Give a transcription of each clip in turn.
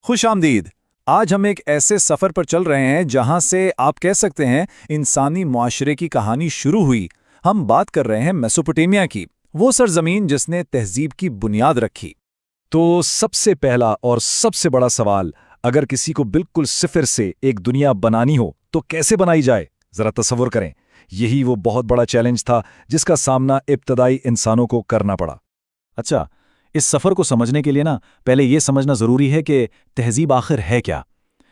خوش آمدید۔ آج ہم ایک ایسے سفر پر چل رہے ہیں جہاں سے آپ کہہ سکتے ہیں انسانی معاشرے کی کہانی شروع ہوئی۔ ہم بات کر رہے ہیں میسوپوٹیمیا کی، وہ سرزمین جس نے تہذیب کی بنیاد رکھی۔ تو سب سے پہلا اور سب سے بڑا سوال، اگر کسی کو بالکل صفر سے ایک دنیا بنانی ہو تو کیسے بنائی جائے؟ ذرا تصور کریں، یہی وہ بہت بڑا چیلنج تھا جس کا سامنا ابتدائی انسانوں کو کرنا پڑا۔ اچھا، اس سفر کو سمجھنے کے لیے پہلے یہ سمجھنا ضروری ہے کہ تہذیب آخر ہے کیا؟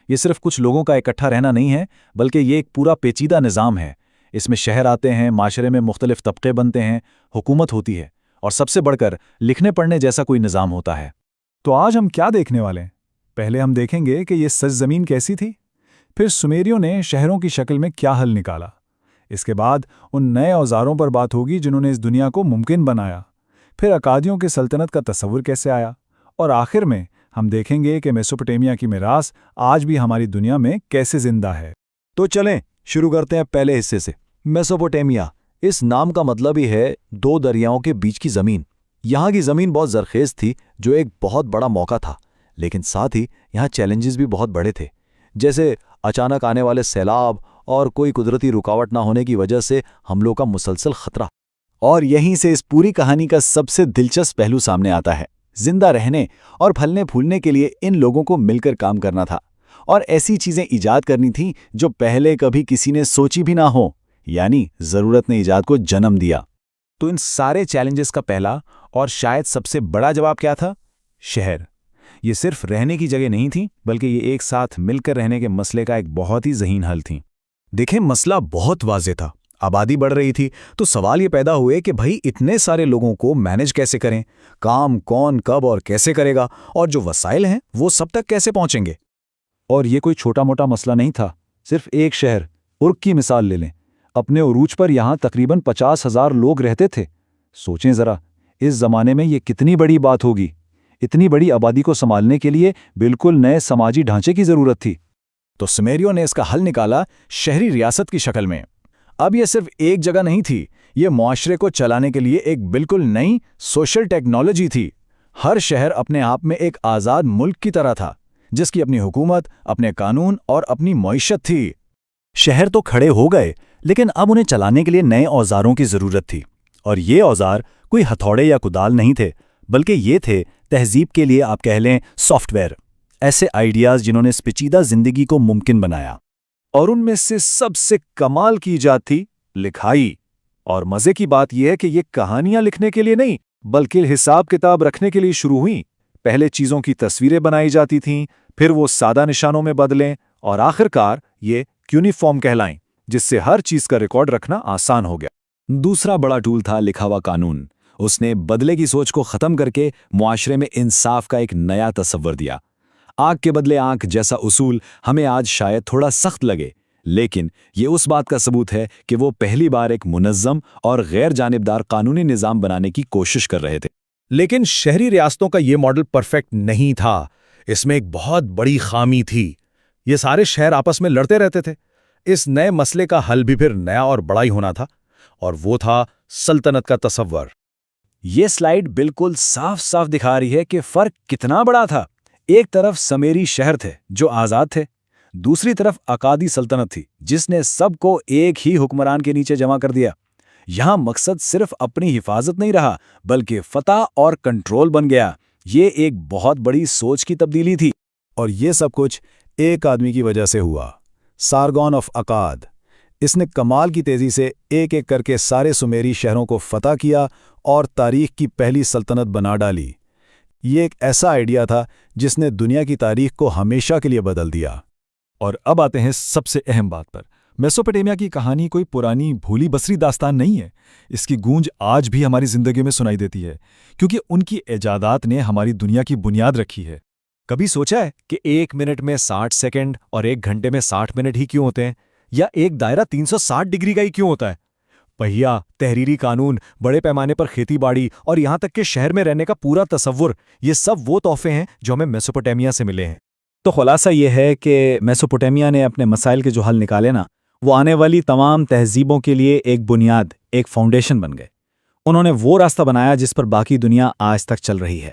یہ صرف کچھ لوگوں کا اکٹھا رہنا نہیں ہے، بلکہ یہ ایک پورا پیچیدہ نظام ہے۔ اس میں شہر آتے ہیں، معاشرے میں مختلف طبقے بنتے ہیں، حکومت ہوتی ہے، اور سب سے بڑھ کر لکھنے پڑھنے جیسا کوئی نظام ہوتا ہے۔ تو آج ہم کیا دیکھنے والے ہیں؟ پہلے ہم دیکھیں گے کہ یہ سرزمین کیسی تھی، پھر سومیریوں نے شہروں کی شکل میں کیا حل نکالا، اس کے بعد ان نئے اوزاروں پر بات ہوگی جنہوں نے اس دنیا کو ممکن بنایا، پھر اکادیوں کی سلطنت کا تصور کیسے آیا، اور آخر میں ہم دیکھیں گے کہ میسوپوٹیمیا کی میراث آج بھی ہماری دنیا میں کیسے زندہ ہے۔ تو چلیں شروع کرتے ہیں پہلے حصے سے۔ میسوپوٹیمیا، اس نام کا مطلب ہی ہے دو دریاؤں کے بیچ کی زمین۔ یہاں کی زمین بہت زرخیز تھی، جو ایک بہت بڑا موقع تھا، لیکن ساتھ ہی یہاں چیلنجز بھی بہت بڑے تھے، جیسے اچانک آنے والے سیلاب اور کوئی قدرتی رکاوٹ نہ ہونے کی وجہ سے حملوں کا مسلسل خطرہ۔ اور یہیں سے اس پوری کہانی کا سب سے دلچسپ پہلو سامنے آتا ہے۔ زندہ رہنے اور پھلنے پھولنے کے لیے ان لوگوں کو مل کر کام کرنا تھا، اور ایسی چیزیں ایجاد کرنی تھیں جو پہلے کبھی کسی نے سوچی بھی نہ ہو، یعنی ضرورت نے ایجاد کو جنم دیا۔ تو ان سارے چیلنجز کا پہلا اور شاید سب سے بڑا جواب کیا تھا؟ شہر۔ یہ صرف رہنے کی جگہ نہیں تھی، بلکہ یہ ایک ساتھ مل کر رہنے کے مسئلے کا ایک بہت ہی ذہین حل تھی۔ دیکھیں، مسئلہ بہت واضح تھا، آبادی بڑھ رہی تھی، تو سوال یہ پیدا ہوئے کہ بھائی اتنے سارے لوگوں کو مینج کیسے کریں، کام کون کب اور کیسے کرے گا، اور جو وسائل ہیں وہ سب تک کیسے پہنچیں گے۔ اور یہ کوئی چھوٹا موٹا مسئلہ نہیں تھا۔ صرف ایک شہر ارک کی مثال لے لیں، اپنے عروج پر یہاں تقریباً 50,000 لوگ رہتے تھے۔ سوچیں ذرا، اس زمانے میں یہ کتنی بڑی بات ہوگی۔ اتنی بڑی آبادی کو سنبھالنے کے لیے بالکل نئے سماجی ڈھانچے کی ضرورت تھی۔ تو سومیریوں نے اس کا حل نکالا شہری ریاست کی شکل میں۔ اب یہ صرف ایک جگہ نہیں تھی، یہ معاشرے کو چلانے کے لیے ایک بالکل نئی سوشل ٹیکنالوجی تھی۔ ہر شہر اپنے آپ میں ایک آزاد ملک کی طرح تھا، جس کی اپنی حکومت، اپنے قانون اور اپنی معیشت تھی۔ شہر تو کھڑے ہو گئے، لیکن اب انہیں چلانے کے لیے نئے اوزاروں کی ضرورت تھی، اور یہ اوزار کوئی ہتھوڑے یا کدال نہیں تھے، بلکہ یہ تھے تہذیب کے لیے آپ کہہ لیں سافٹ ویئر، ایسے آئیڈیاز جنہوں نے اس پیچیدہ زندگی کو ممکن بنایا۔ اور ان میں سے سب سے کمال کی ایجاد تھی لکھائی۔ اور مزے کی بات یہ ہے کہ یہ کہانیاں لکھنے کے لیے نہیں، بلکہ حساب کتاب رکھنے کے لیے شروع ہوئیں۔ پہلے چیزوں کی تصویریں بنائی جاتی تھیں، پھر وہ سادہ نشانوں میں بدلیں، اور آخر کار یہ کیونیفارم کہلائیں، جس سے ہر چیز کا ریکارڈ رکھنا آسان ہو گیا۔ دوسرا بڑا ٹول تھا لکھا ہوا قانون۔ اس نے بدلے کی سوچ کو ختم کر کے معاشرے میں انصاف کا ایک نیا تصور دیا۔ آنکھ کے بدلے آنکھ جیسا اصول ہمیں آج شاید تھوڑا سخت لگے، لیکن یہ اس بات کا ثبوت ہے کہ وہ پہلی بار ایک منظم اور غیر جانبدار قانونی نظام بنانے کی کوشش کر رہے تھے۔ لیکن شہری ریاستوں کا یہ ماڈل پرفیکٹ نہیں تھا، اس میں ایک بہت بڑی خامی تھی۔ یہ سارے شہر آپس میں لڑتے رہتے تھے۔ اس نئے مسئلے کا حل بھی پھر نیا اور بڑا ہی ہونا تھا، اور وہ تھا سلطنت کا تصور۔ یہ سلائیڈ بالکل صاف صاف دکھا رہی ہے کہ فرق کتنا بڑا تھا۔ ایک طرف سومیری شہر تھے جو آزاد تھے، دوسری طرف اکادی سلطنت تھی جس نے سب کو ایک ہی حکمران کے نیچے جمع کر دیا۔ یہاں مقصد صرف اپنی حفاظت نہیں رہا، بلکہ فتح اور کنٹرول بن گیا۔ یہ ایک بہت بڑی سوچ کی تبدیلی تھی۔ اور یہ سب کچھ ایک آدمی کی وجہ سے ہوا، سارگون آف اکاد۔ اس نے کمال کی تیزی سے ایک ایک کر کے سارے سومیری شہروں کو فتح کیا اور تاریخ کی پہلی سلطنت بنا ڈالی۔ یہ ایک ایسا آئیڈیا تھا جس نے دنیا کی تاریخ کو ہمیشہ کے لیے بدل دیا۔ اور اب آتے ہیں سب سے اہم بات پر۔ میسوپوٹیمیا کی کہانی کوئی پرانی بھولی بسری داستان نہیں ہے۔ اس کی گونج آج بھی ہماری زندگی میں سنائی دیتی ہے، کیونکہ ان کی ایجادات نے ہماری دنیا کی بنیاد رکھی ہے۔ کبھی سوچا ہے کہ 1 منٹ میں 60 سیکنڈ اور 1 گھنٹے میں 60 منٹ ہی کیوں ہوتے ہیں؟ یا ایک دائرہ 360 ڈگری کا ہی کیوں ہوتا ہے؟ پہیا، تحریری قانون، بڑے پیمانے پر کھیتی باڑی اور یہاں تک کہ شہر میں رہنے کا پورا تصور، یہ سب وہ تحفے ہیں جو ہمیں میسوپوٹیمیا سے ملے ہیں۔ تو خلاصہ یہ ہے کہ میسوپوٹیمیا نے اپنے مسائل کے جو حل نکالے وہ آنے والی تمام تہذیبوں کے لیے ایک بنیاد، ایک فاؤنڈیشن بن گئے۔ انہوں نے وہ راستہ بنایا جس پر باقی دنیا آج تک چل رہی ہے۔